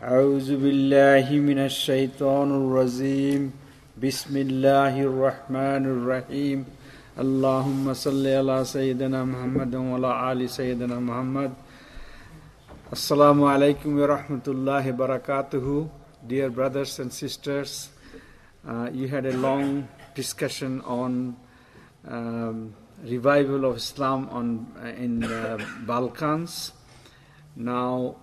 أعوذ بالله من الشيطان الرجيم بسم الله الرحمن الرحيم اللهم صل على سيدنا محمد وعلى آل سيدنا محمد Assalamu alaikum wa rahmatullahi wa barakatuhu. Dear brothers and sisters, you had a long discussion on revival of Islam in Balkans. Now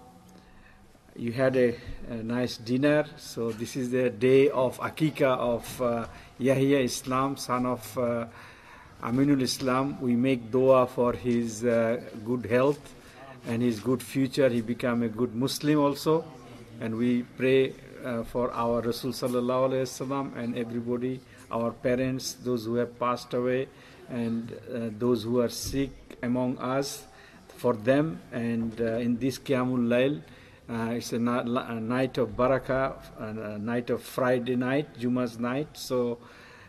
you had a nice dinner, so this is the day of Akika of Yahya Islam, son of Aminul Islam. We make dua for his good health and his good future. He become a good Muslim also, and we pray for our Rasul Sallallahu Alaihi Wasallam and everybody, our parents, those who have passed away, and those who are sick among us, for them. And in this Qiyamul Layl, it's a night of barakah, a night of Friday night, Juma's night. So,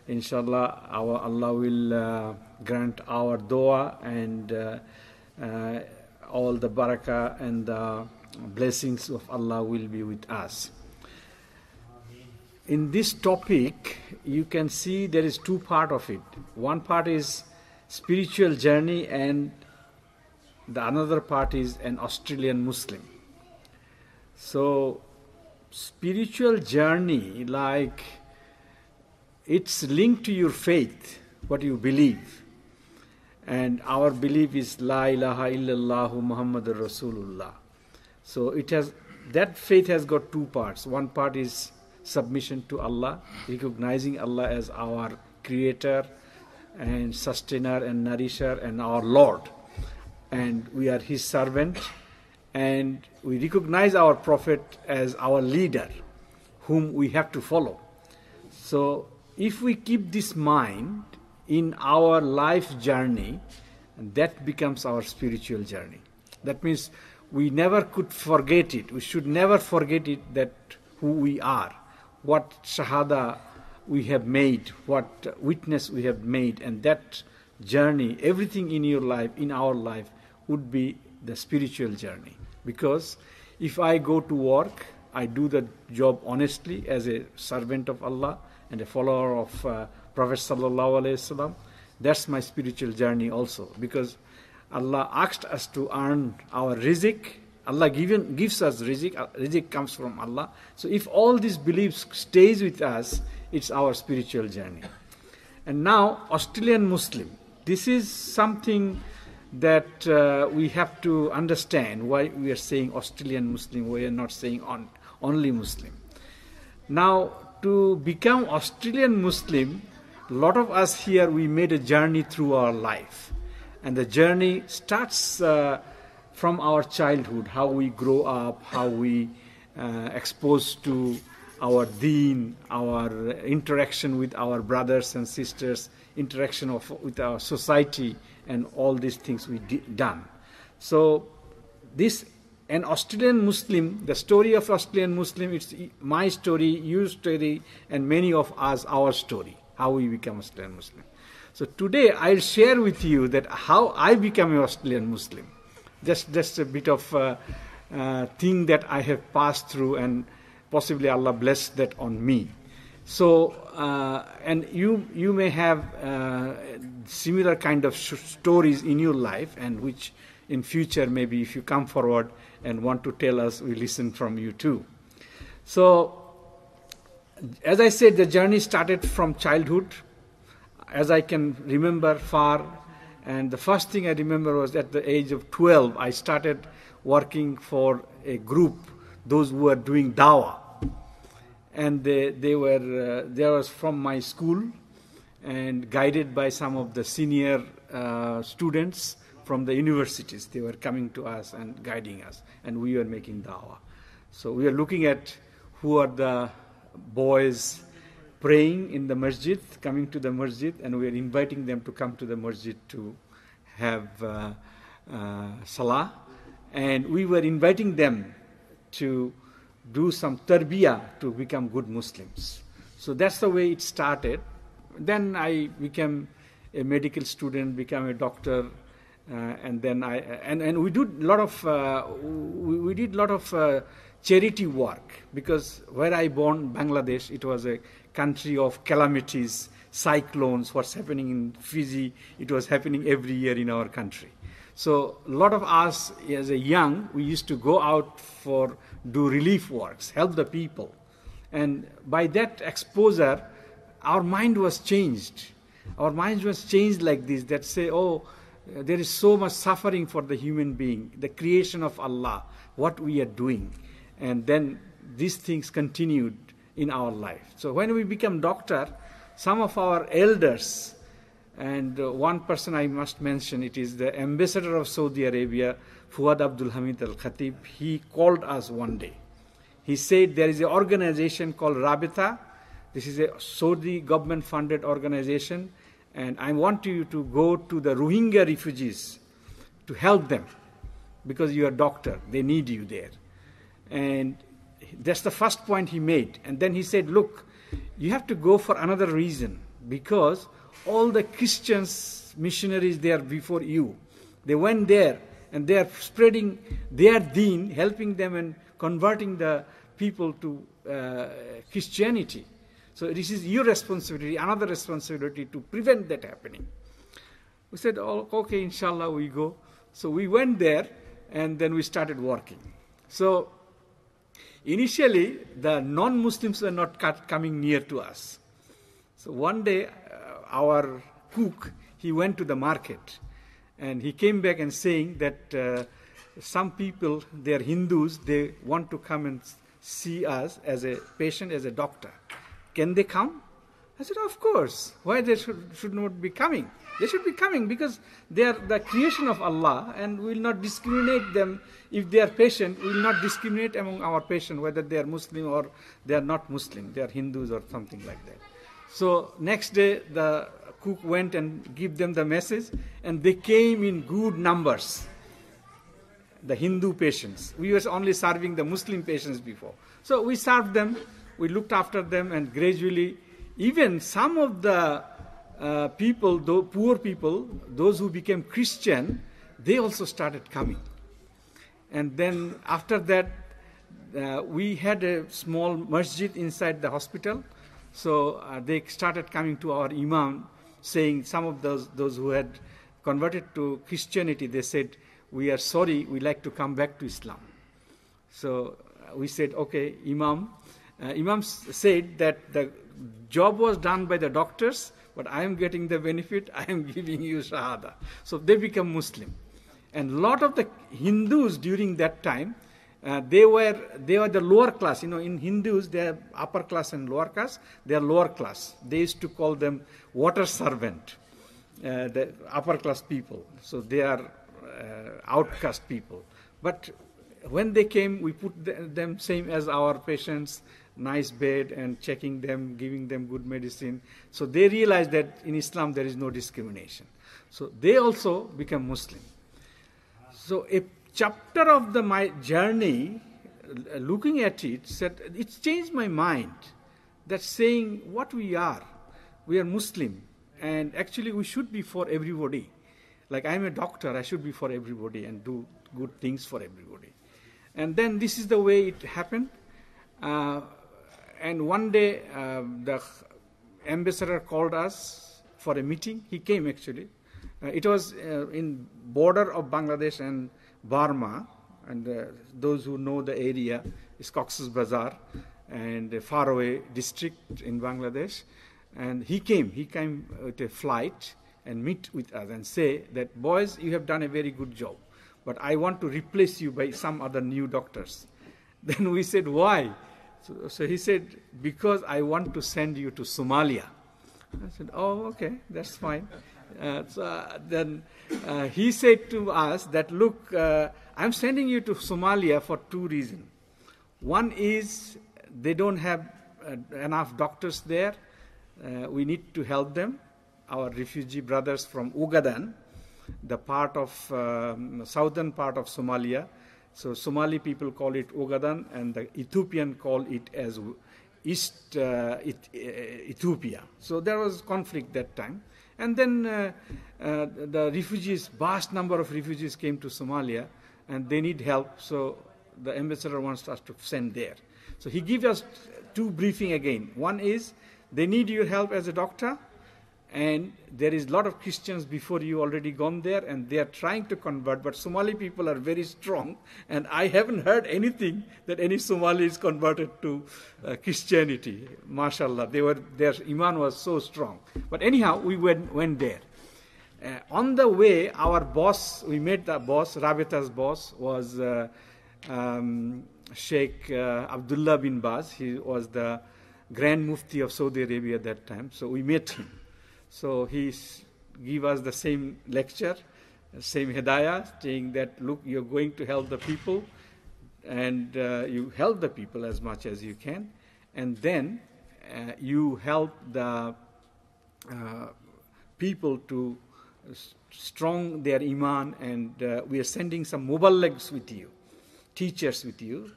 inshallah, Allah will grant our dua, and all the barakah and the blessings of Allah will be with us. In this topic, you can see there is two parts of it. One part is spiritual journey, and the another part is an Australian Muslim. So, spiritual journey, like it's linked to your faith, what you believe. And our belief is La ilaha illallah Muhammadur Rasulullah. So that faith has got two parts. One part is submission to Allah, recognizing Allah as our creator and sustainer and nourisher and our Lord. And we are his servant. And we recognize our prophet as our leader, whom we have to follow. So if we keep this mind in our life journey, that becomes our spiritual journey. That means we never could forget it. We should never forget it, that who we are, what shahada we have made, what witness we have made, and that journey, everything in your life, in our life, would be the spiritual journey. Because if I go to work, I do the job honestly as a servant of Allah and a follower of Prophet Sallallahu Alaihi Wasallam. That's my spiritual journey also, because Allah asked us to earn our rizq. Allah gives us rizq. Rizq comes from Allah. So if all these beliefs stays with us, it's our spiritual journey. And now, Australian Muslim. This is something that we have to understand why we are saying Australian Muslim. We are not saying only Muslim. Now, to become Australian Muslim, a lot of us here, we made a journey through our life. And the journey starts from our childhood, how we grow up, how we exposed to our deen, our interaction with our brothers and sisters, interaction with our society, and all these things we done. So an Australian Muslim, the story of Australian Muslim, it's my story, your story, and many of us, our story, how we become Australian Muslim. So today I'll share with you that how I become an Australian Muslim. Just a bit of thing that I have passed through, and possibly Allah blessed that on me. So, and you may have similar kind of stories in your life, and which in future, maybe if you come forward and want to tell us, we listen from you too. So, as I said, the journey started from childhood, as I can remember far. And the first thing I remember was at the age of 12, I started working for a group, those who were doing dawah. And they was from my school, and guided by some of the senior students from the universities. They were coming to us and guiding us, and we were making dawah. So we are looking at who are the boys praying in the masjid, coming to the masjid, and we are inviting them to come to the masjid to have salah. And we were inviting them to do some tarbiyah to become good Muslims. So that's the way it started. Then I became a medical student, became a doctor, and then we did a lot of charity work, because where I born, Bangladesh, it was a country of calamities, cyclones, what's happening in Fiji, it was happening every year in our country. So a lot of us as a young, we used to go out for do relief works, help the people. And by that exposure, our mind was changed. Our mind was changed like this, that say, oh, there is so much suffering for the human being, the creation of Allah, what we are doing. And then these things continued in our life. So when we become doctor, some of our elders, and one person I must mention, it is the ambassador of Saudi Arabia, Fuad Abdul Hamid Al-Khatib, he called us one day. He said there is an organization called Rabita. This is a Saudi government-funded organization, and I want you to go to the Rohingya refugees to help them, because you are a doctor, they need you there. And that's the first point he made. And then he said, look, you have to go for another reason, because all the Christians, missionaries there before you, they went there and they are spreading their deen, helping them and converting the people to Christianity. So this is your responsibility, another responsibility to prevent that happening. We said, oh, okay, inshallah, we go. So we went there and then we started working. So initially, the non-Muslims were not coming near to us. So one day, our cook, he went to the market and he came back and saying that some people, they are Hindus, they want to come and see us as a patient, as a doctor. Can they come? I said, of course. Why they should not be coming? They should be coming because they are the creation of Allah, and we will not discriminate them. If they are patient, we will not discriminate among our patients, whether they are Muslim or they are not Muslim. They are Hindus or something like that. So next day, the cook went and gave them the message, and they came in good numbers, the Hindu patients. We were only serving the Muslim patients before. So we served them, we looked after them, and gradually, even some of the people, poor people, those who became Christian, they also started coming. And then after that, we had a small masjid inside the hospital. So they started coming to our imam, saying some of those who had converted to Christianity, they said, we are sorry, we like to come back to Islam. So we said, okay, imam. Imam said that the job was done by the doctors, but I am getting the benefit, I am giving you shahada. So they become Muslim. And a lot of the Hindus during that time, they were the lower class. You know, in Hindus, they have upper class and lower class. They are lower class. They used to call them water servant, the upper class people. So they are outcast people. But when they came, we put them same as our patients, nice bed and checking them, giving them good medicine. So they realized that in Islam there is no discrimination. So they also become Muslim. So a chapter of my journey, looking at it, said it changed my mind. That saying what we are Muslim, and actually we should be for everybody. Like I'm a doctor, I should be for everybody and do good things for everybody. And then this is the way it happened. And one day the ambassador called us for a meeting. He came actually. It was in border of Bangladesh and Burma, and those who know the area is Cox's Bazar and a faraway district in Bangladesh. And he came with a flight and meet with us and say that, boys, you have done a very good job, but I want to replace you by some other new doctors. Then we said, why? So he said, because I want to send you to Somalia. I said, oh, okay, that's fine. Then he said to us that, look, I'm sending you to Somalia for two reasons. One is they don't have enough doctors there. We need to help them. Our refugee brothers from Ugadan, the part of southern part of Somalia. So Somali people call it Ugadan, and the Ethiopian call it as East Ethiopia. So there was conflict that time. And then the refugees, vast number of refugees came to Somalia, and they need help. So the ambassador wants us to send there. So he gives us two briefing again. One is, they need your help as a doctor, and there is a lot of Christians before you already gone there, and they are trying to convert, but Somali people are very strong, and I haven't heard anything that any Somali is converted to Christianity. MashaAllah, their iman was so strong. But anyhow, we went there. On the way, our boss, we met the boss, Rabita's boss, was Sheikh Abdullah bin Baz. He was the Grand Mufti of Saudi Arabia at that time. So we met him. So he gave us the same lecture, same hidayah, saying that, look, you're going to help the people, and you help the people as much as you can, and then you help the people to strong their iman, and we are sending some muballighs with you, teachers with you,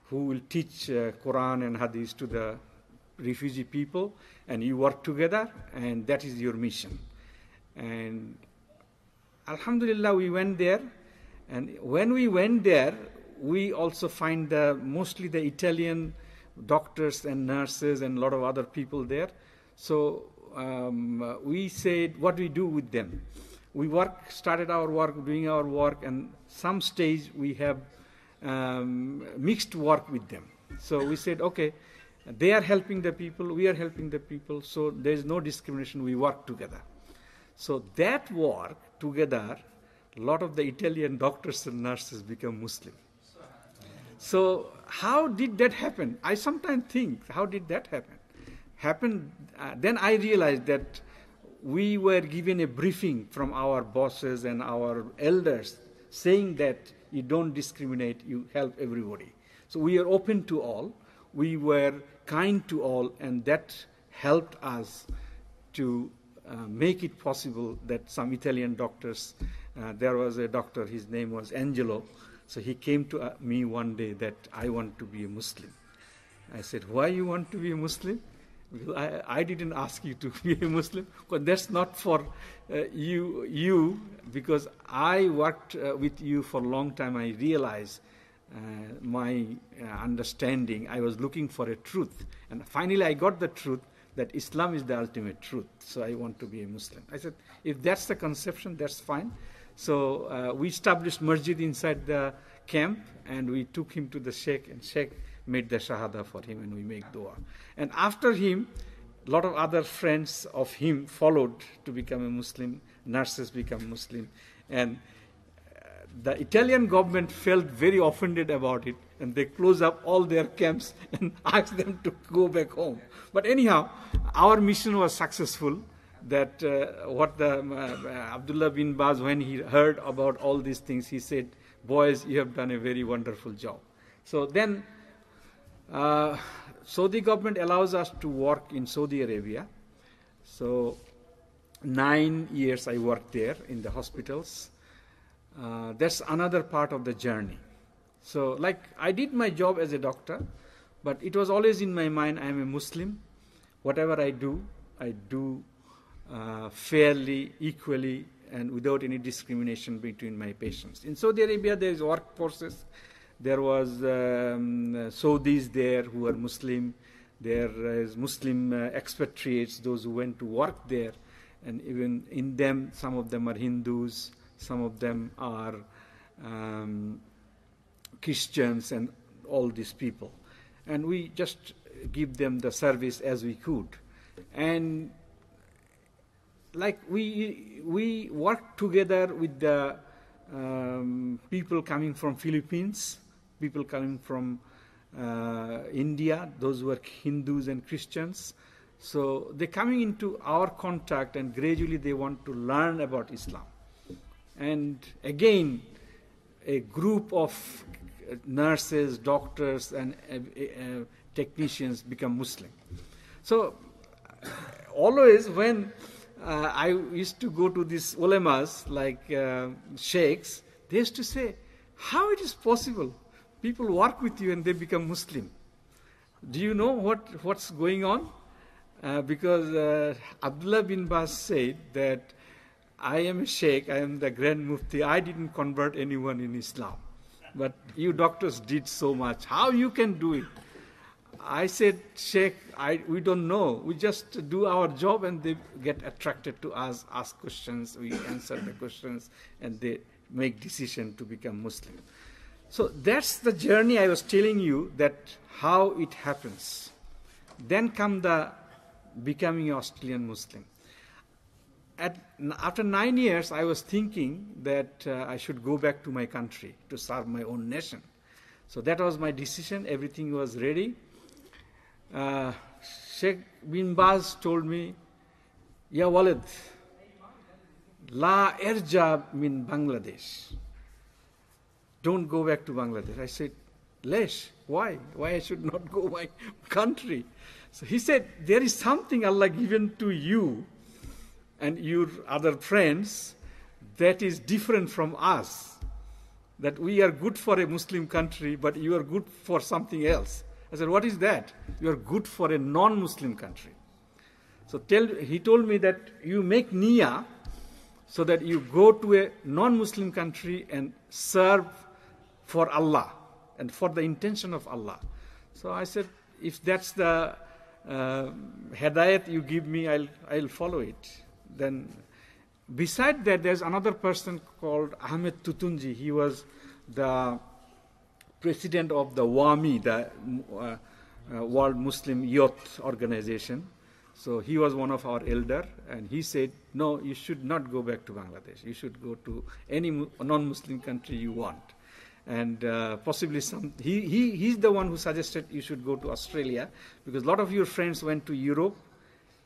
who will teach Quran and Hadith to the refugee people, and you work together, and that is your mission. And Alhamdulillah, we went there, and when we went there, we also find mostly the Italian doctors and nurses and a lot of other people there. So we said, what do we do with them? We started our work, doing our work, and some stage we have mixed work with them. So we said, okay, they are helping the people, we are helping the people, so there is no discrimination, we work together. So that work together, a lot of the Italian doctors and nurses become Muslim. So how did that happen? I sometimes think, how did that happen? Then I realized that we were given a briefing from our bosses and our elders saying that you don't discriminate, you help everybody. So we are open to all, we were kind to all, and that helped us to make it possible that some Italian doctors, there was a doctor, his name was Angelo, so he came to me one day that I want to be a Muslim. I said, why you want to be a Muslim? Because I didn't ask you to be a Muslim, because that's not for you, because I worked with you for a long time. I realized my understanding, I was looking for a truth, and finally I got the truth that Islam is the ultimate truth, so I want to be a Muslim. I said, if that's the conception, that's fine. So we established masjid inside the camp, and we took him to the Sheikh, and Sheikh made the shahada for him, and we make dua. And after him, a lot of other friends of him followed to become a Muslim, nurses become Muslim, and the Italian government felt very offended about it, and they closed up all their camps and asked them to go back home. But anyhow, our mission was successful. That what the Abdullah bin Baz, when he heard about all these things, he said, boys, you have done a very wonderful job. So then Saudi government allows us to work in Saudi Arabia. So 9 years I worked there in the hospitals. That's another part of the journey. So like I did my job as a doctor, but it was always in my mind, I am a Muslim. Whatever I do fairly, equally, and without any discrimination between my patients. In Saudi Arabia, there is workforces. There was Saudis there who are Muslim. There is Muslim expatriates, those who went to work there. And even in them, some of them are Hindus, some of them are Christians, and all these people. And we just give them the service as we could. And like we work together with the people coming from Philippines, people coming from India, those who are Hindus and Christians. So they're coming into our contact, and gradually they want to learn about Islam. And again, a group of nurses, doctors, and technicians become Muslim. So always when I used to go to these ulemas, like sheikhs, they used to say, how it is possible? People work with you and they become Muslim. Do you know what's going on? Because Abdullah bin Baz said that I am a sheikh, I am the Grand Mufti, I didn't convert anyone in Islam. but you doctors did so much. How you can do it? I said, Sheikh, we don't know. We just do our job and they get attracted to us, ask questions, we answer the questions, and they make decision to become Muslim. So that's the journey I was telling you, that how it happens. Then come the becoming an Australian Muslim. After 9 years, I was thinking that I should go back to my country to serve my own nation. So that was my decision. Everything was ready. Sheikh bin Baz told me, Ya Walid, La Erja min Bangladesh. Don't go back to Bangladesh. I said, Lesh, why? Why I should not go my country? So he said, there is something Allah given to you and your other friends that is different from us. That we are good for a Muslim country, but you are good for something else. I said, what is that? You are good for a non-Muslim country. So he told me that you make niyyah so that you go to a non-Muslim country and serve for Allah and for the intention of Allah. So I said, if that's the hidayat you give me, I'll follow it. Then beside that, there's another person called Ahmed Tutunji. He was the president of the WAMI, the World Muslim Youth Organization. So he was one of our elder, and he said, no, you should not go back to Bangladesh. You should go to any non-Muslim country you want. And possibly he's the one who suggested you should go to Australia, because a lot of your friends went to Europe,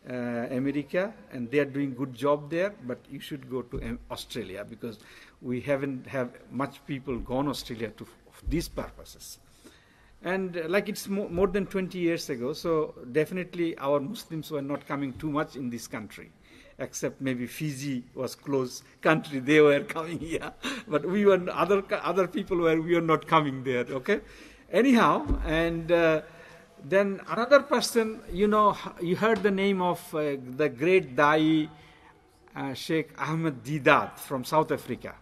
America, and they are doing good job there, but you should go to Australia, because we haven't have much people gone Australia for these purposes. And like it's more than 20 years ago, so definitely our Muslims were not coming too much in this country, except maybe Fiji was close country, they were coming here, but we were other people we were not coming there. Okay, anyhow, and then another person, you heard the name of the great Dai Sheikh Ahmed Didat from South Africa.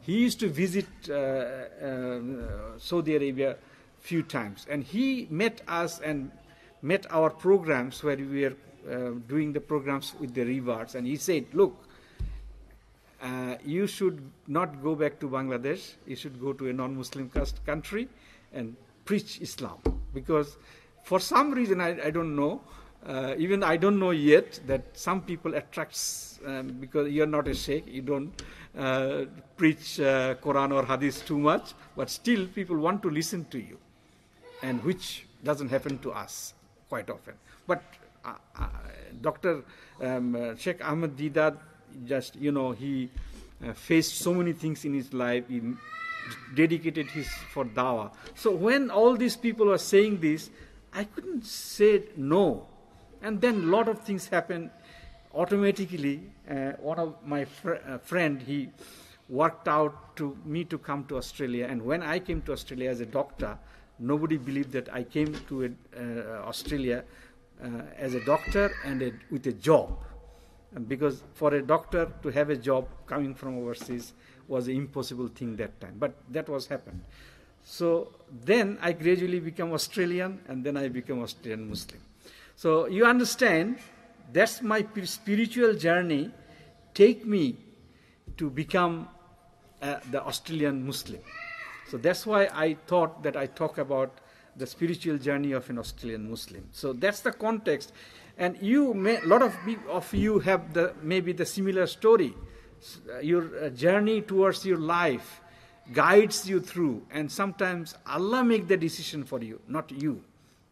He used to visit Saudi Arabia few times, and he met us and met our programs where we were doing the programs with the rewards, and he said, look, you should not go back to Bangladesh, you should go to a non-Muslim country and preach Islam, because for some reason, I don't know, even I don't know yet, that some people attracts, because you're not a sheikh, you don't preach Quran or Hadith too much, but still people want to listen to you, and which doesn't happen to us quite often. But Dr. Sheikh Ahmed Didat, just, he faced so many things in his life, he dedicated for dawah. So when all these people were saying this, I couldn't say no. And then a lot of things happened automatically. One of my friend, he worked out to me to come to Australia. And when I came to Australia as a doctor, nobody believed that I came to Australia as a doctor and with a job. And because for a doctor to have a job coming from overseas was an impossible thing that time. But that was happened. So then I gradually became Australian, and then I became Australian Muslim. So you understand, that's my spiritual journey take me to become the Australian Muslim. So that's why I thought that I talk about the spiritual journey of an Australian Muslim. So that's the context. And a lot of you have maybe the similar story. Your journey towards your life guides you through, and sometimes Allah make the decision for you, not you.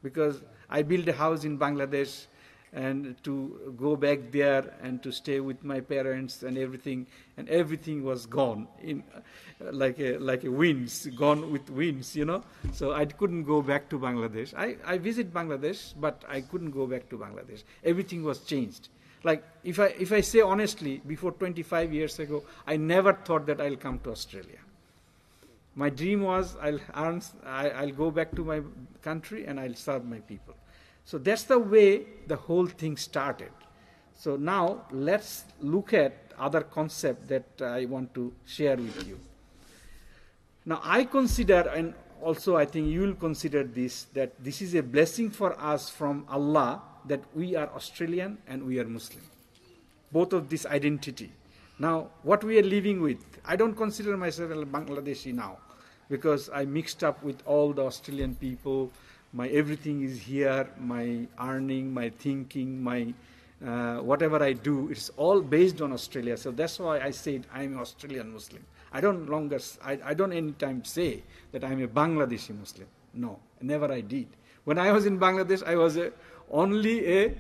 Because I built a house in Bangladesh, and to go back there and to stay with my parents and everything was gone in like a winds, gone with winds, So I couldn't go back to Bangladesh. I visit Bangladesh, but I couldn't go back to Bangladesh. Everything was changed. Like if I say honestly, before 25 years ago, I never thought that I'll come to Australia. My dream was I'll go back to my country and I'll serve my people. So that's the way the whole thing started. So now let's look at other concept that I want to share with you. Now I consider, and also I think you will consider this, that this is a blessing for us from Allah that we are Australian and we are Muslim. Both of this identity. Now what we are living with, I don't consider myself a Bangladeshi now because I mixed up with all the Australian people. My everything is here, my earning, my thinking, my whatever I do, it's all based on Australia. So that's why I said I'm an Australian Muslim. I don't anytime say that I'm a Bangladeshi Muslim. No, never I did. When I was in Bangladesh, I was only a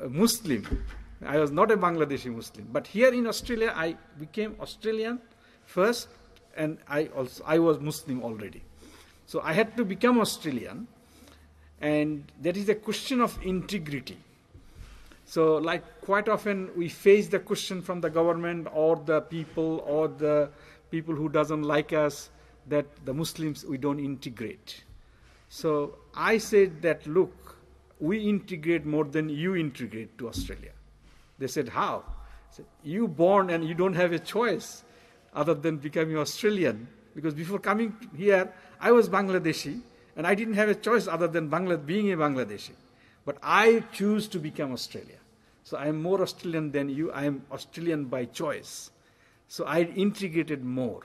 Muslim. I was not a Bangladeshi Muslim. But here in Australia, I became Australian first, and I was Muslim already. So I had to become Australian, and that is a question of integrity. So like quite often we face the question from the government or the people who doesn't like us that the Muslims, we don't integrate. So I said that, look, we integrate more than you integrate to Australia. They said, how? I said, you born and you don't have a choice other than becoming Australian. Because before coming here, I was Bangladeshi and I didn't have a choice other than being a Bangladeshi. But I choose to become Australia. So I am more Australian than you. I am Australian by choice. So I integrated more.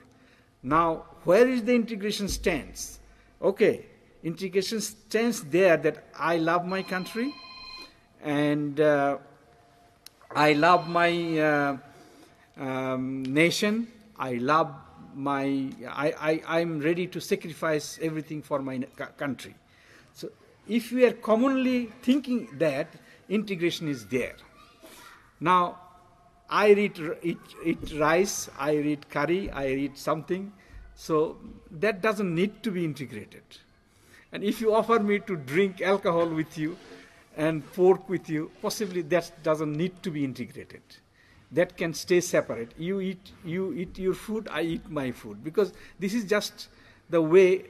Now, where is the integration stance? Okay, integration stands there that I love my country and I love my nation. I'm ready to sacrifice everything for my country. So if we are commonly thinking that, integration is there. Now, I eat rice, I eat curry, I eat something, so that doesn't need to be integrated. And if you offer me to drink alcohol with you and pork with you, possibly that doesn't need to be integrated. That can stay separate. You eat your food, I eat my food, because this is just the way.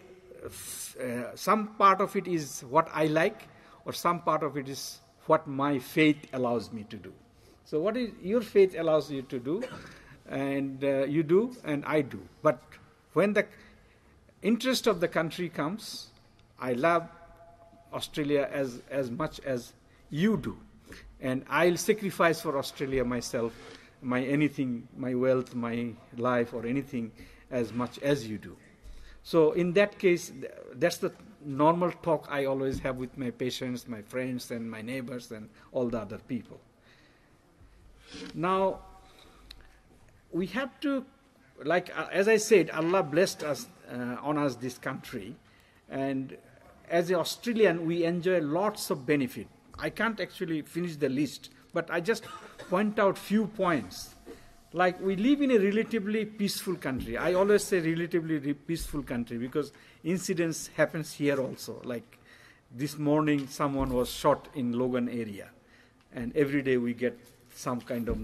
Some part of it is what I like, or some part of it is what my faith allows me to do. So what is your faith allows you to do, and you do, and I do. But when the interest of the country comes, I love Australia as much as you do. And I'll sacrifice for Australia myself, my anything, my wealth, my life, or anything as much as you do. So in that case, that's the normal talk I always have with my patients, my friends, and my neighbors, and all the other people. Now, we have to, like as I said, Allah blessed us, on us this country, and as an Australian, we enjoy lots of benefit. I can't actually finish the list, but I just point out few points. Like we live in a relatively peaceful country. I always say relatively peaceful country because incidents happens here also. Like this morning, someone was shot in Logan area, and every day we get some kind of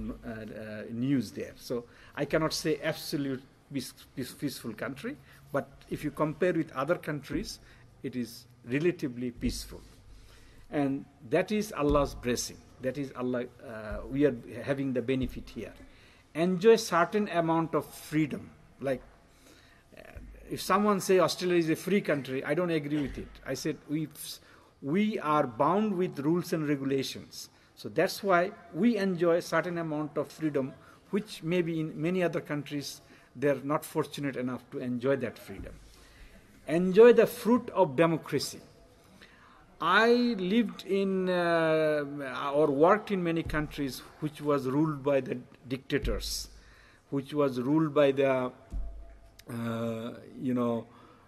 news there. So I cannot say absolute peaceful country, but if you compare with other countries, it is relatively peaceful. And that is Allah's blessing. That is Allah, we are having the benefit here. Enjoy certain amount of freedom. Like if someone say Australia is a free country, I don't agree with it. I said we are bound with rules and regulations. So that's why we enjoy a certain amount of freedom, which maybe in many other countries they're not fortunate enough to enjoy that freedom. Enjoy the fruit of democracy. I lived in or worked in many countries which was ruled by the dictators, which was ruled by the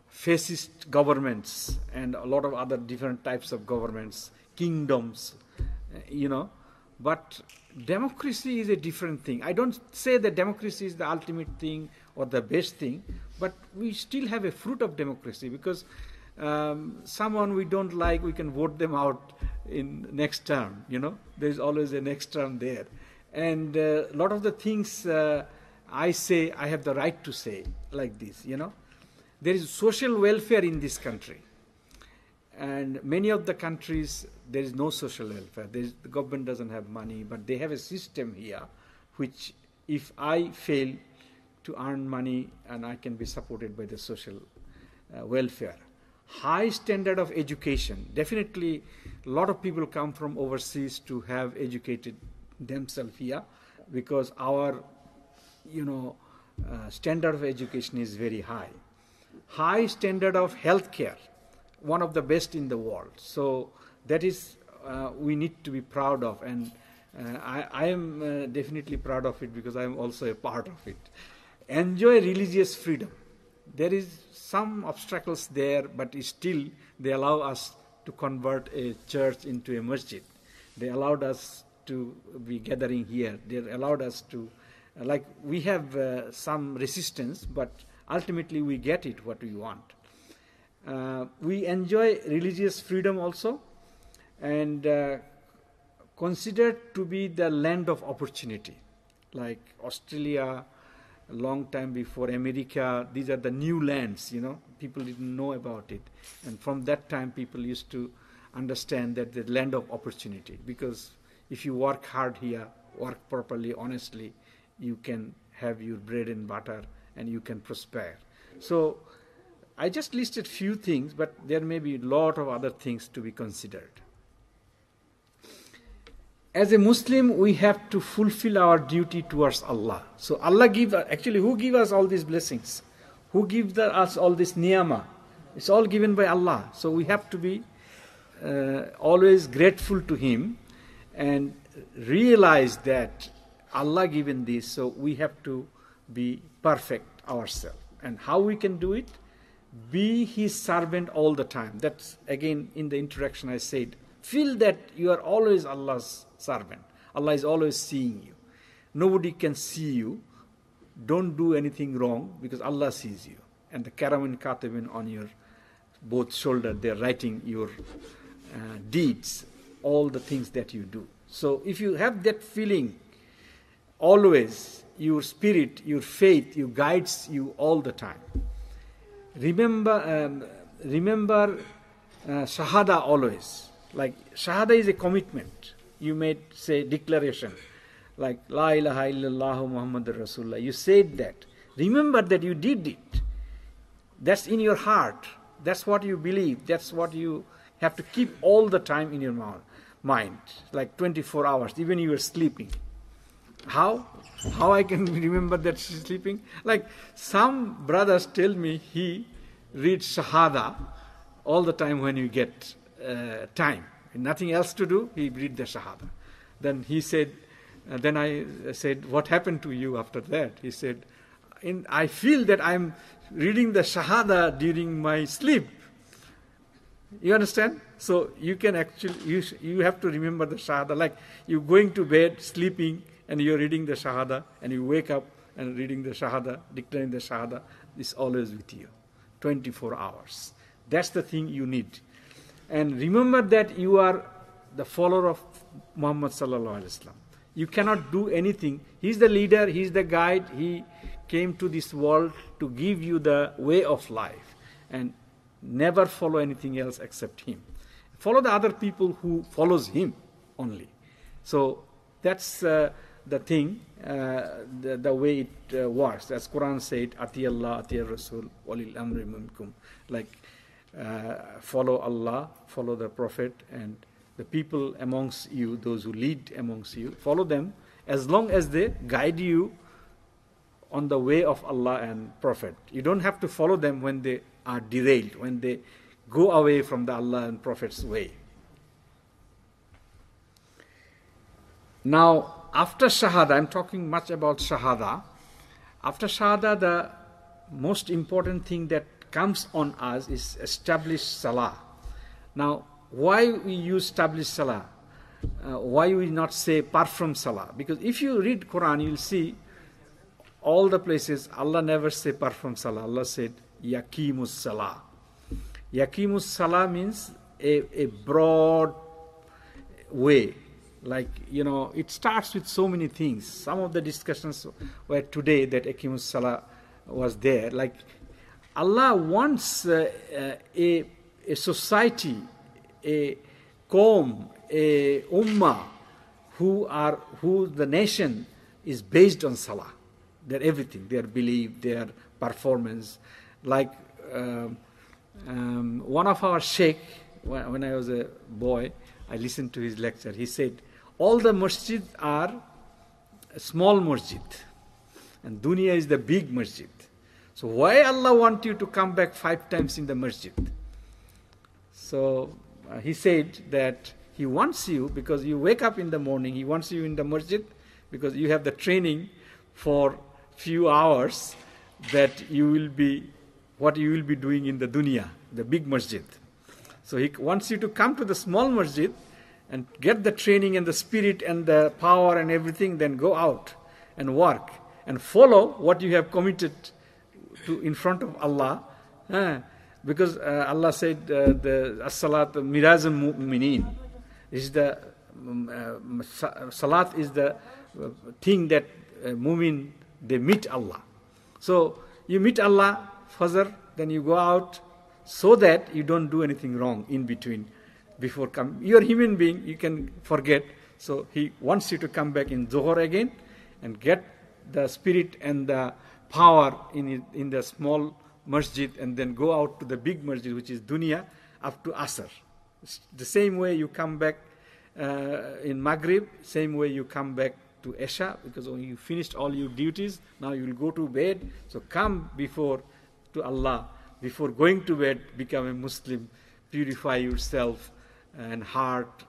fascist governments and a lot of other different types of governments, kingdoms, But democracy is a different thing. I don't say that democracy is the ultimate thing or the best thing, but we still have a fruit of democracy because someone we don't like, we can vote them out in next term, There's always a next term there. And a lot of the things I say, I have the right to say like this, There is social welfare in this country. And many of the countries, there is no social welfare. The government doesn't have money, but they have a system here which if I fail to earn money and I can be supported by the social welfare. High standard of education. Definitely, a lot of people come from overseas to have educated themselves here because our, standard of education is very high. High standard of healthcare, one of the best in the world. So that is we need to be proud of, and I am definitely proud of it because I am also a part of it. Enjoy religious freedom. There is some obstacles there, but still they allow us to convert a church into a masjid. They allowed us to be gathering here. They allowed us to, we have some resistance, but ultimately we get it what we want. We enjoy religious freedom also, and considered to be the land of opportunity. Like Australia, a long time before America, these are the new lands, people didn't know about it. And from that time, people used to understand that the land of opportunity, because if you work hard here, work properly, honestly, you can have your bread and butter and you can prosper. So I just listed few things, but there may be a lot of other things to be considered. As a Muslim, we have to fulfill our duty towards Allah. So Allah who gives us all these blessings? Who gives us all this niyama? It's all given by Allah. So we have to be always grateful to Him and realize that Allah given this, so we have to be perfect ourselves. And how we can do it? Be His servant all the time. That's again in the introduction I said, feel that you are always Allah's servant. Allah is always seeing you. Nobody can see you. Don't do anything wrong because Allah sees you. And the Karamin Katibin on your both shoulders, they're writing your deeds, all the things that you do. So if you have that feeling, always your spirit, your faith, you guides you all the time. Remember Shahada always. Like Shahada is a commitment. You may say declaration, like La ilaha illallah Muhammadur Rasulullah. You said that. Remember that you did it. That's in your heart. That's what you believe. That's what you have to keep all the time in your mind, like 24 hours, even you are sleeping. How I can remember that she's sleeping? Like some brothers tell me he reads Shahada all the time when you get time. Nothing else to do, he read the Shahada. Then he said, then I said, what happened to you after that? He said, I feel that I'm reading the Shahada during my sleep. You understand? So you can actually, you have to remember the Shahada. Like you're going to bed, sleeping, and you're reading the Shahada, and you wake up and reading the Shahada, declaring the Shahada. It's always with you, 24 hours. That's the thing you need. And remember that you are the follower of Muhammad sallallahu alaihi wasallam. You cannot do anything. He's the leader, he's the guide. He came to this world to give you the way of life. And never follow anything else except him. Follow the other people who follows him only. So that's the thing, the way it works. As Quran said, Ati Allah, Ati Rasul, Walil Amri Minkum. Like follow Allah, follow the Prophet, and the people amongst you, those who lead amongst you, follow them as long as they guide you on the way of Allah and Prophet. You don't have to follow them when they are derailed, when they go away from the Allah and Prophet's way. Now, after Shahada, I'm talking much about Shahada. After Shahada, the most important thing that comes on us is establish Salah. Now, why we use establish Salah? Why we not say perform Salah? Because if you read Quran, you'll see all the places Allah never say perform Salah. Allah said Yaqimus Salah. Yaqimus Salah means a broad way. Like, it starts with so many things. Some of the discussions were today that Yaqimus Salah was there. Like, Allah wants a society, a qawm, a ummah, who the nation is based on Salah. their everything, their belief, their performance. Like one of our sheikh, when I was a boy, I listened to his lecture. He said, all the masjid are a small masjid, and dunya is the big masjid. So why Allah want you to come back 5 times in the masjid? So he said that He wants you because you wake up in the morning. He wants you in the masjid because you have the training for few hours that you will be, what you will be doing in the dunya, the big masjid. So He wants you to come to the small masjid and get the training and the spirit and the power and everything, then go out and work and follow what you have committed to in front of Allah. Because Allah said, the as-salat mirazul mu'minin. Is the salat is the thing that mu'min, they meet Allah. So you meet Allah, Fajr, then you go out so that you don't do anything wrong in between. Before come, you're a human being, you can forget. So He wants you to come back in Zohar again and get the spirit and the power in the small masjid, and then go out to the big masjid, which is dunya, up to Asr. The same way you come back in Maghrib, same way you come back to Isha, because when you finished all your duties, now you will go to bed. So come before to Allah, before going to bed, become a Muslim, purify yourself and heart,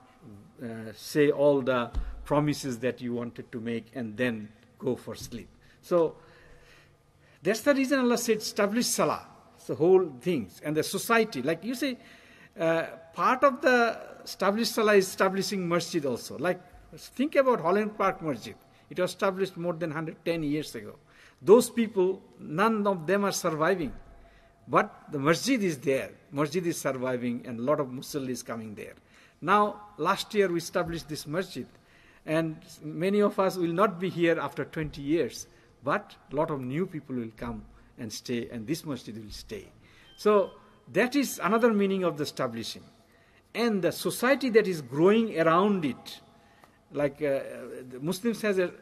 say all the promises that you wanted to make, and then go for sleep. So that's the reason Allah said establish salah, the whole things, and the society. Like you say, part of the established salah is establishing masjid also. Like think about Holland Park Masjid. It was established more than 110 years ago. Those people, none of them are surviving. But the masjid is there. Masjid is surviving, and a lot of musalli is coming there. Now, last year we established this masjid, and many of us will not be here after 20 years. But a lot of new people will come and stay, and this masjid will stay. So that is another meaning of the establishing. And the society that is growing around it, like the Muslims has a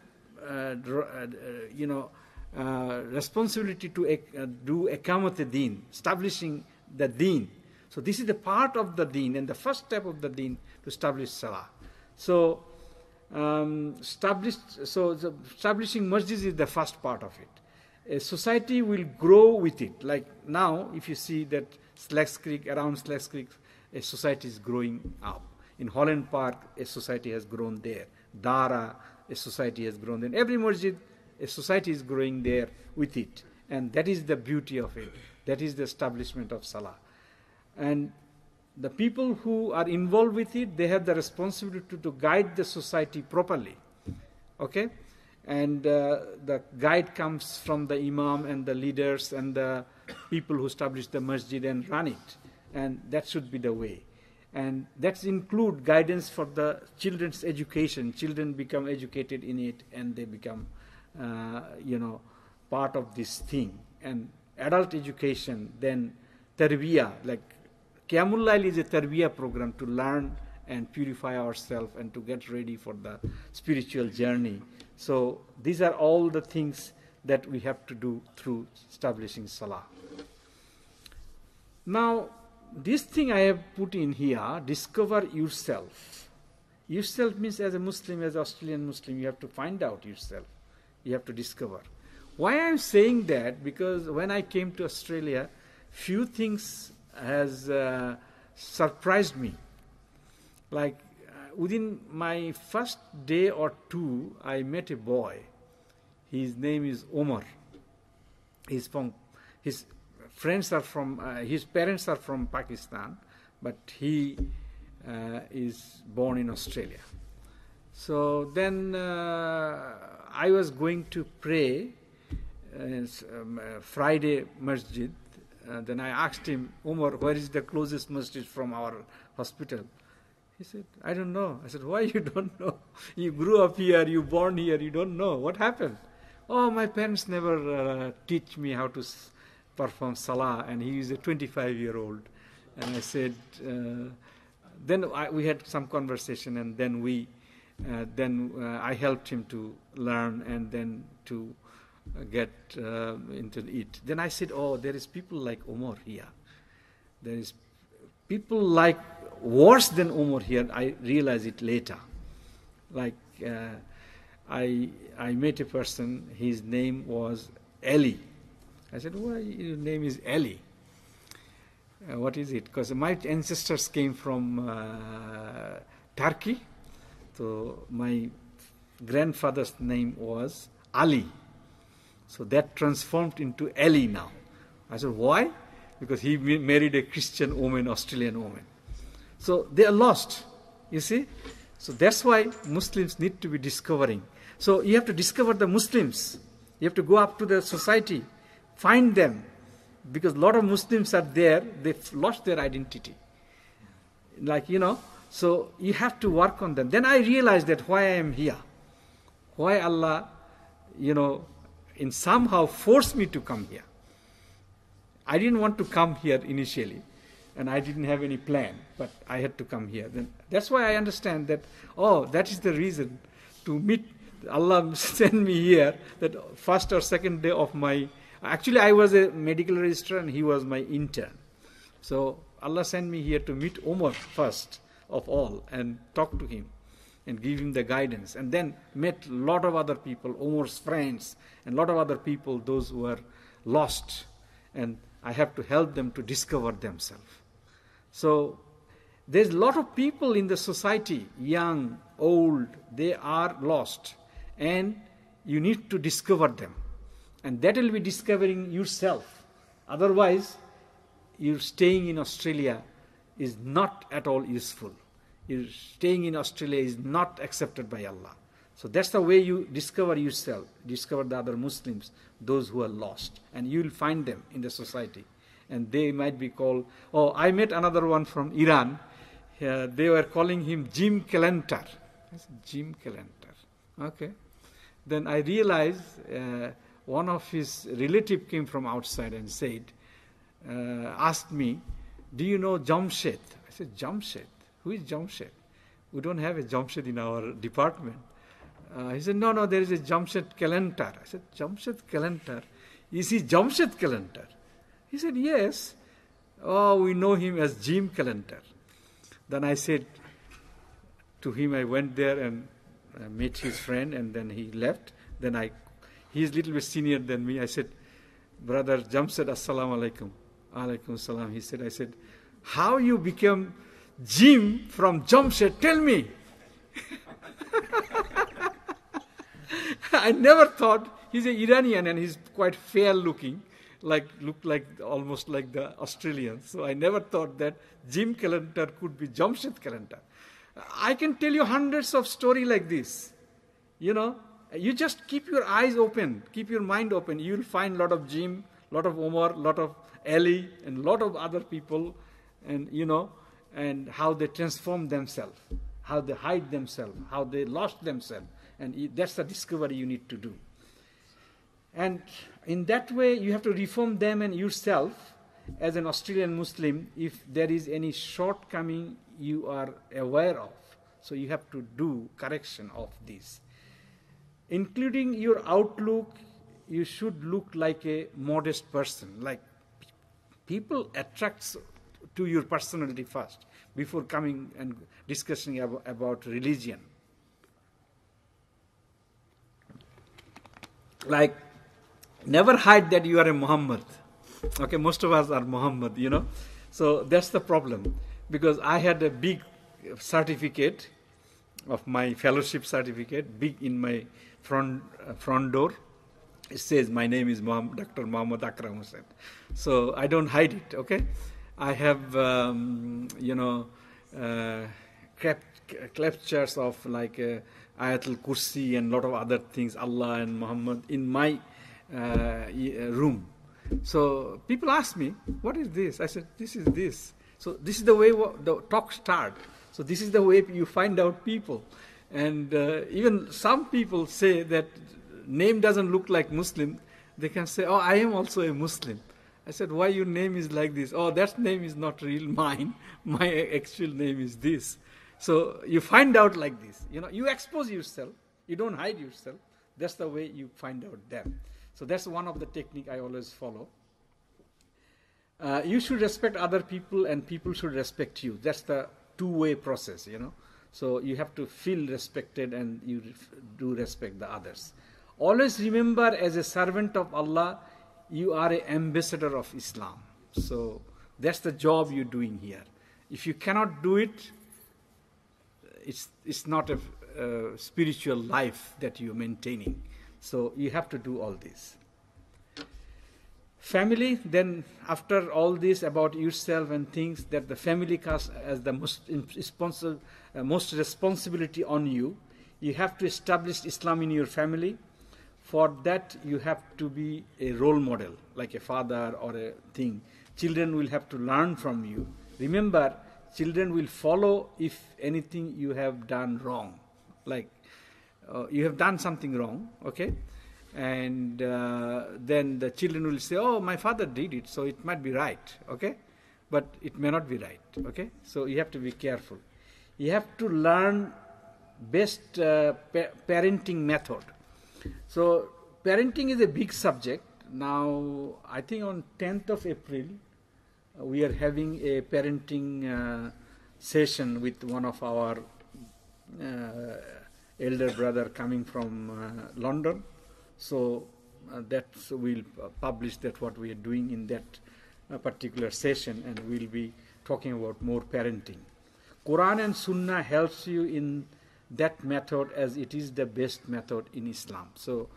responsibility to do ikamat deen, establishing the deen. So this is the part of the deen, and the first step of the deen to establish salah. So establishing masjid is the first part of it. A society will grow with it. Like now, if you see that Slacks Creek, around Slacks Creek, a society is growing up. In Holland Park, a society has grown there. Dara, a society has grown there. Every masjid, a society is growing there with it. And that is the beauty of it. That is the establishment of salah. And the people who are involved with it, they have the responsibility to guide the society properly. Okay? And the guide comes from the imam and the leaders and the people who establish the masjid and run it. And that should be the way. And that include guidance for the children's education. Children become educated in it, and they become, part of this thing. And adult education, then tarbiyah, like Qiyamul Layl is a tarbiyah program to learn and purify ourselves and to get ready for the spiritual journey. So these are all the things that we have to do through establishing salah. Now, this thing I have put in here, discover yourself. Yourself means as a Muslim, as an Australian Muslim, you have to find out yourself. You have to discover. Why I am saying that? Because when I came to Australia, few things has surprised me. Like within my first day or two, I met a boy. His name is Omar. His friends are from, his parents are from Pakistan, but he is born in Australia. So then I was going to pray Friday masjid. Then I asked him, Umar, where is the closest masjid from our hospital? He said, I don't know. I said, why you don't know? You grew up here, you born here, you don't know. What happened? Oh, my parents never teach me how to perform salah, and he is a 25-year-old. And I said, then we had some conversation, and then I helped him to learn and then to get into it. Then I said, oh, there is people like Omar here. There is people like worse than Omar here. I realized it later. Like I met a person, his name was Ali. I said, why your name is Ali? What is it? Because my ancestors came from Turkey. So my grandfather's name was Ali. So that transformed into Ali now. I said, why? Because he married a Christian woman, Australian woman. So they are lost, you see. So that's why Muslims need to be discovering. So you have to discover the Muslims. You have to go up to the society, find them. Because a lot of Muslims are there, they've lost their identity. Like, so you have to work on them. Then I realized that why I am here. Why Allah, in somehow forced me to come here. I didn't want to come here initially, and I didn't have any plan, but I had to come here. Then that's why I understand that, that is the reason to meet. Allah sent me here, that first or second day of my, actually I was a medical registrar and he was my intern. So Allah sent me here to meet Omar first of all and talk to him and give him the guidance. And then met a lot of other people, Omar's friends, and a lot of other people, those who were lost. And I have to help them to discover themselves. So there's a lot of people in the society, young, old, they are lost. And you need to discover them. And that will be discovering yourself. Otherwise, you're staying in Australia is not at all useful. You're staying in Australia is not accepted by Allah. So that's the way you discover yourself, discover the other Muslims, those who are lost. And you will find them in the society. And they might be called, I met another one from Iran. They were calling him Jim Calenter. I said, Jim Calenter. Okay. Then I realized one of his relative came from outside and said, asked me, do you know Jamshed? I said, Jamshed? Who is Jamshed? We don't have a Jamshed in our department. He said, no, there is a Jamshed Calenter. I said, Jamshed Calenter? Is he Jamshed Calenter? He said, yes. We know him as Jim Calenter. Then I said to him, I went there and met his friend, and then he left. Then he's a little bit senior than me. I said, Brother Jamshed, Assalamu alaikum. Alaikum salam. He said, I said, how you become Jim from Jamshed? Tell me. I never thought, he's an Iranian and he's quite fair looking, look like almost like the Australians. So I never thought that Jim Calenter could be Jamshed Calenter. I can tell you hundreds of stories like this. You just keep your eyes open, keep your mind open. You'll find a lot of Jim, a lot of Omar, a lot of Ali, and a lot of other people, and and how they transform themselves, how they hide themselves, how they lost themselves. And that's the discovery you need to do. And in that way, you have to reform them and yourself as an Australian Muslim. If there is any shortcoming you are aware of, so you have to do correction of this. Including your outlook, you should look like a modest person. Like people attract to your personality first before coming and discussing about religion. Like, never hide that you are a Muhammad. Okay, most of us are Muhammad, So that's the problem. Because I had a big certificate of my fellowship certificate, big in my front door. It says my name is Dr. Muhammad Akram Hossain. So I don't hide it, okay? I have, captures of like Ayatul Kursi and a lot of other things, Allah and Muhammad, in my room. So people ask me, what is this? I said, this is this. So this is the way the talk starts. So this is the way you find out people. And even some people say that name doesn't look like Muslim. They can say, I am also a Muslim. I said, why your name is like this? That name is not real mine. My actual name is this. So you find out like this. You expose yourself. You don't hide yourself. That's the way you find out them. So that's one of the technique I always follow. You should respect other people and people should respect you. That's the two-way process, So you have to feel respected and you do respect the others. Always remember, as a servant of Allah, you are an ambassador of Islam. So that's the job you're doing here. If you cannot do it, it's not a spiritual life that you're maintaining. So you have to do all this. Family, then after all this about yourself and things, that the family casts as the most responsibility on you. You have to establish Islam in your family. For that, you have to be a role model, like a father or a thing. Children will have to learn from you. Remember, children will follow if anything you have done wrong. Like, you have done something wrong, okay? And then the children will say, oh, my father did it, so it might be right, okay? But it may not be right, okay? So you have to be careful. You have to learn best parenting method. So parenting is a big subject. Now, I think on 10th of April, we are having a parenting session with one of our elder brother coming from London. So we'll publish that what we are doing in that particular session, and we'll be talking about more parenting. Quran and Sunnah helps you in that method, as it is the best method in Islam. So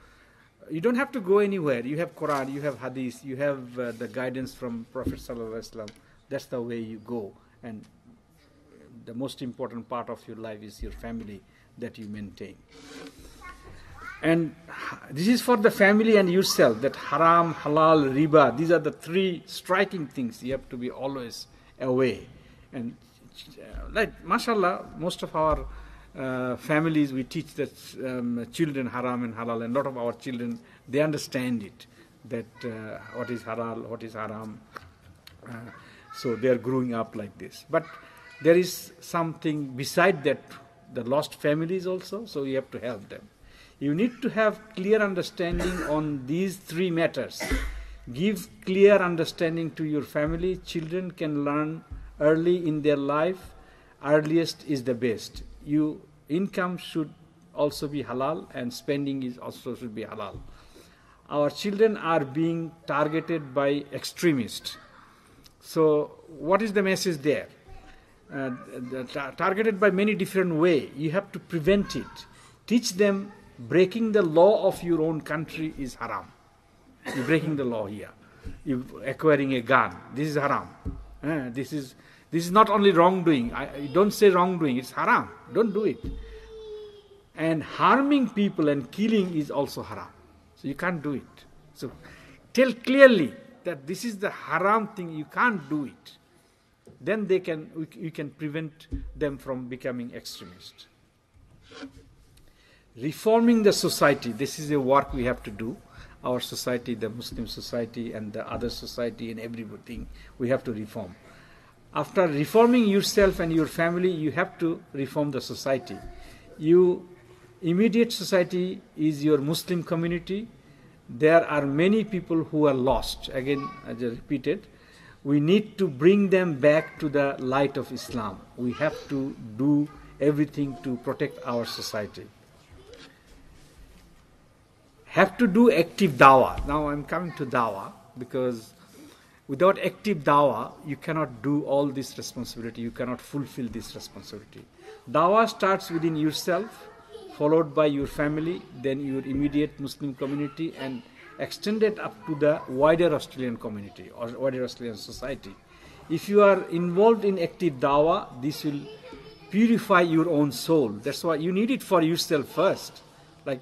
you don't have to go anywhere. You have Quran, you have Hadith, you have the guidance from Prophet Sallallahu Alaihi Wasallam. That's the way you go. And the most important part of your life is your family that you maintain. And this is for the family and yourself, that haram, halal, riba, these are the three striking things you have to be always away. And like, mashallah, most of our families, we teach that children haram and halal, and a lot of our children, they understand it, that what is halal, what is haram. So they are growing up like this. But there is something beside that, the lost families also, so you have to help them. You need to have clear understanding on these three matters. Give clear understanding to your family. Children can learn early in their life. Earliest is the best. Your income should also be halal, and spending is also should be halal. Our children are being targeted by extremists. So what is the message there? Targeted by many different ways. You have to prevent it. Teach them breaking the law of your own country is haram. You're breaking the law here. You're acquiring a gun. This is haram. This is not only wrongdoing. I don't say wrongdoing. It's haram. Don't do it. And harming people and killing is also haram. So you can't do it. So tell clearly that this is the haram thing. You can't do it. Then you can prevent them from becoming extremists. Reforming the society. This is a work we have to do. Our society, the Muslim society and the other society and everything, we have to reform. After reforming yourself and your family, you have to reform the society. Your immediate society is your Muslim community. There are many people who are lost. Again, I just repeated. We need to bring them back to the light of Islam. We have to do everything to protect our society. Have to do active dawah. Now I'm coming to dawah, because without active dawah, you cannot do all this responsibility. You cannot fulfill this responsibility. Dawah starts within yourself, followed by your family, then your immediate Muslim community, and extended up to the wider Australian community or wider Australian society. If you are involved in active dawah, this will purify your own soul. That's why you need it for yourself first. Like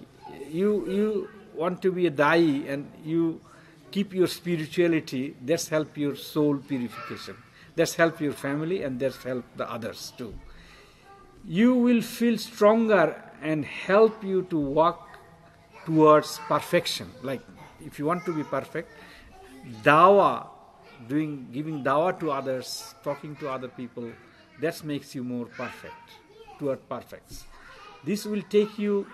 you want to be a da'i and you keep your spirituality, that's help your soul purification. That's help your family, and that's help the others too. You will feel stronger and help you to walk towards perfection. Like if you want to be perfect, dawah, giving dawah to others, talking to other people, that makes you more perfect, toward perfect. This will take you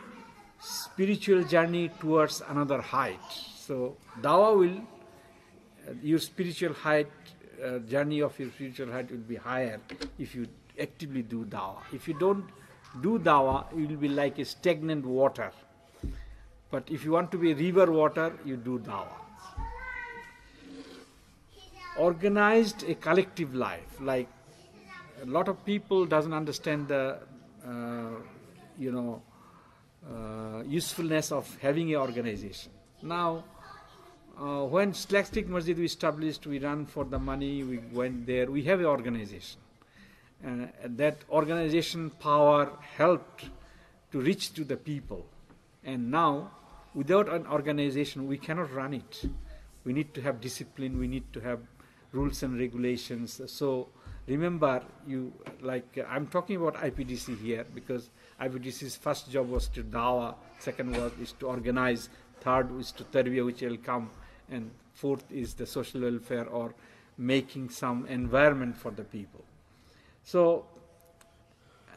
spiritual journey towards another height. So dawah will, your spiritual height, journey of your spiritual height will be higher if you actively do dawah. If you don't do dawah, you will be like a stagnant water. But if you want to be river water, you do dawah. Organized a collective life, like a lot of people doesn't understand the usefulness of having an organization. Now, when Slackstick Masjid we established, we ran for the money, we went there, we have an organization. That organization power helped to reach to the people. And now, without an organization, we cannot run it. We need to have discipline, we need to have rules and regulations. So remember, I'm talking about IPDC here because IPDC's first job was to dawah, second is to organize, third is to tarbiyah, which will come, and fourth is the social welfare or making some environment for the people. So,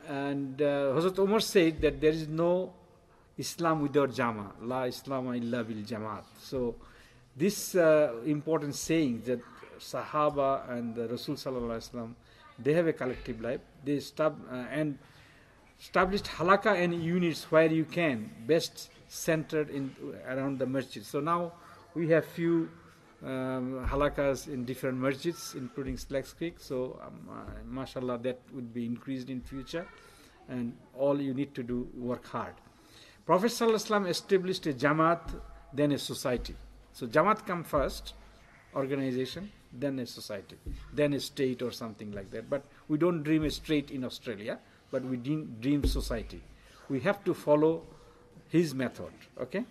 and Hazrat Umar said that there is no Islam without Jama, La Islama illa bil Jamaat. So this important saying that Sahaba and the Rasul Sallallahu Alaihi Wasallam, they have a collective life. They established halaka and units where you can, best centered around the masjid. So now we have few halakas in different masjids, including Slacks Creek. So mashallah, that would be increased in future. And all you need to do, work hard. Prophet Sallallahu Alaihi Wasallam established a Jamaat, then a society. So Jamaat come first, organization, then a society, then a state or something like that. But we don't dream a state in Australia, but we dream society. We have to follow his method, okay?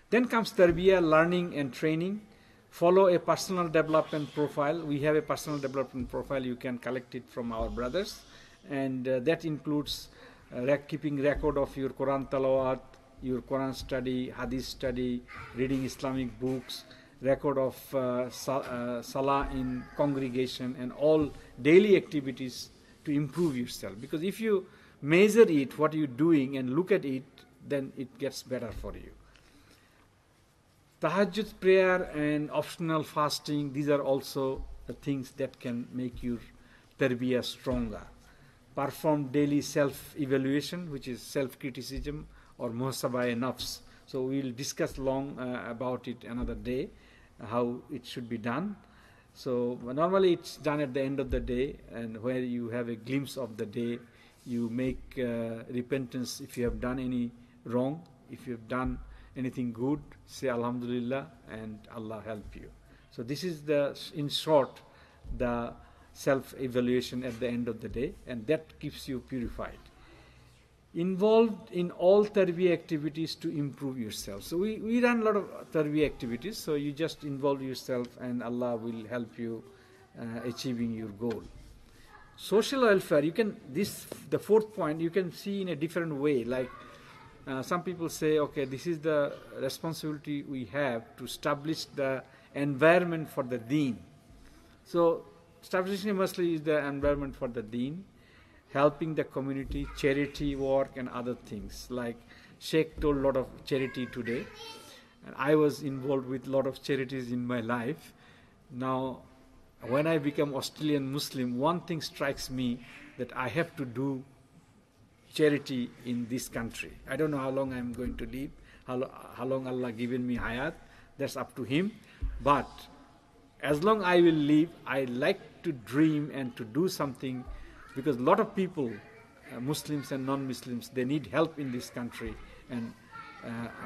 Then comes tarbiyah, learning and training. Follow a personal development profile. We have a personal development profile. You can collect it from our brothers. And that includes keeping record of your Quran Talawat, your Quran study, Hadith study, reading Islamic books, record of Salah in congregation, and all daily activities to improve yourself. Because if you measure it, what you're doing, and look at it, then it gets better for you. Tahajjud prayer and optional fasting, these are also the things that can make your tarbiyah stronger. Perform daily self-evaluation, which is self-criticism, or muhasabah nafs. So we will discuss long about it another day, how it should be done. So normally it's done at the end of the day, and where you have a glimpse of the day, you make repentance if you have done any wrong. If you have done anything good, say Alhamdulillah and Allah help you. So this is in short, the self-evaluation at the end of the day, and that keeps you purified. Involved in all tarbiyah activities to improve yourself. So we run a lot of tarbiyah activities, so you just involve yourself and Allah will help you achieving your goal. Social welfare, the fourth point, you can see in a different way. Like some people say, okay, this is the responsibility we have to establish the environment for the deen. So establishing mostly is the environment for the deen, helping the community, charity work and other things. Like Sheikh told a lot of charity today, and I was involved with a lot of charities in my life. Now, when I become Australian Muslim, one thing strikes me, that I have to do charity in this country. I don't know how long I'm going to live, how long Allah given me hayat, that's up to Him. But as long I will live, I like to dream and to do something, because a lot of people, Muslims and non-Muslims, they need help in this country, and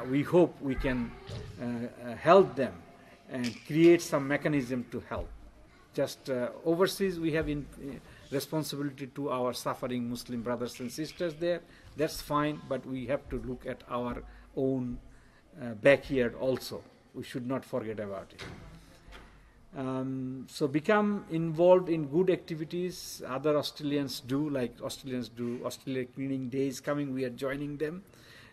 we hope we can help them and create some mechanism to help. Just overseas, we have responsibility to our suffering Muslim brothers and sisters there. That's fine, but we have to look at our own backyard also. We should not forget about it. So become involved in good activities other Australians do, like Australians do. Australia Cleaning Day is coming, we are joining them.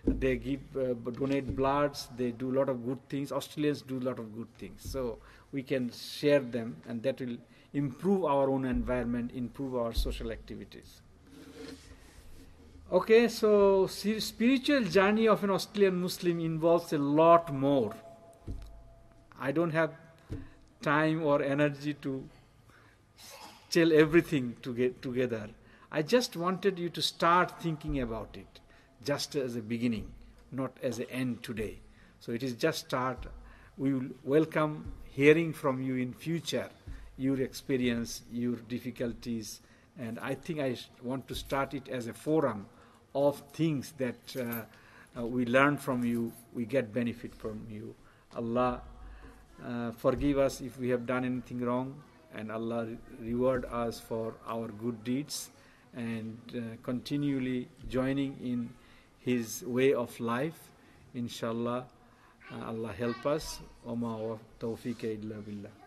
They donate bloods, they do a lot of good things. Australians do a lot of good things. So we can share them, and that will improve our own environment, improve our social activities. Okay, so spiritual journey of an Australian Muslim involves a lot more. I don't have time or energy to tell everything to get together. I just wanted you to start thinking about it, just as a beginning, not as an end today. So it is just start. We will welcome hearing from you in future, your experience, your difficulties, and I think I want to start it as a forum of things that we learn from you, we get benefit from you. Allah forgive us if we have done anything wrong, and Allah reward us for our good deeds, and continually joining in His way of life. Inshallah, Allah help us. Wa ma tawfiq illa billah.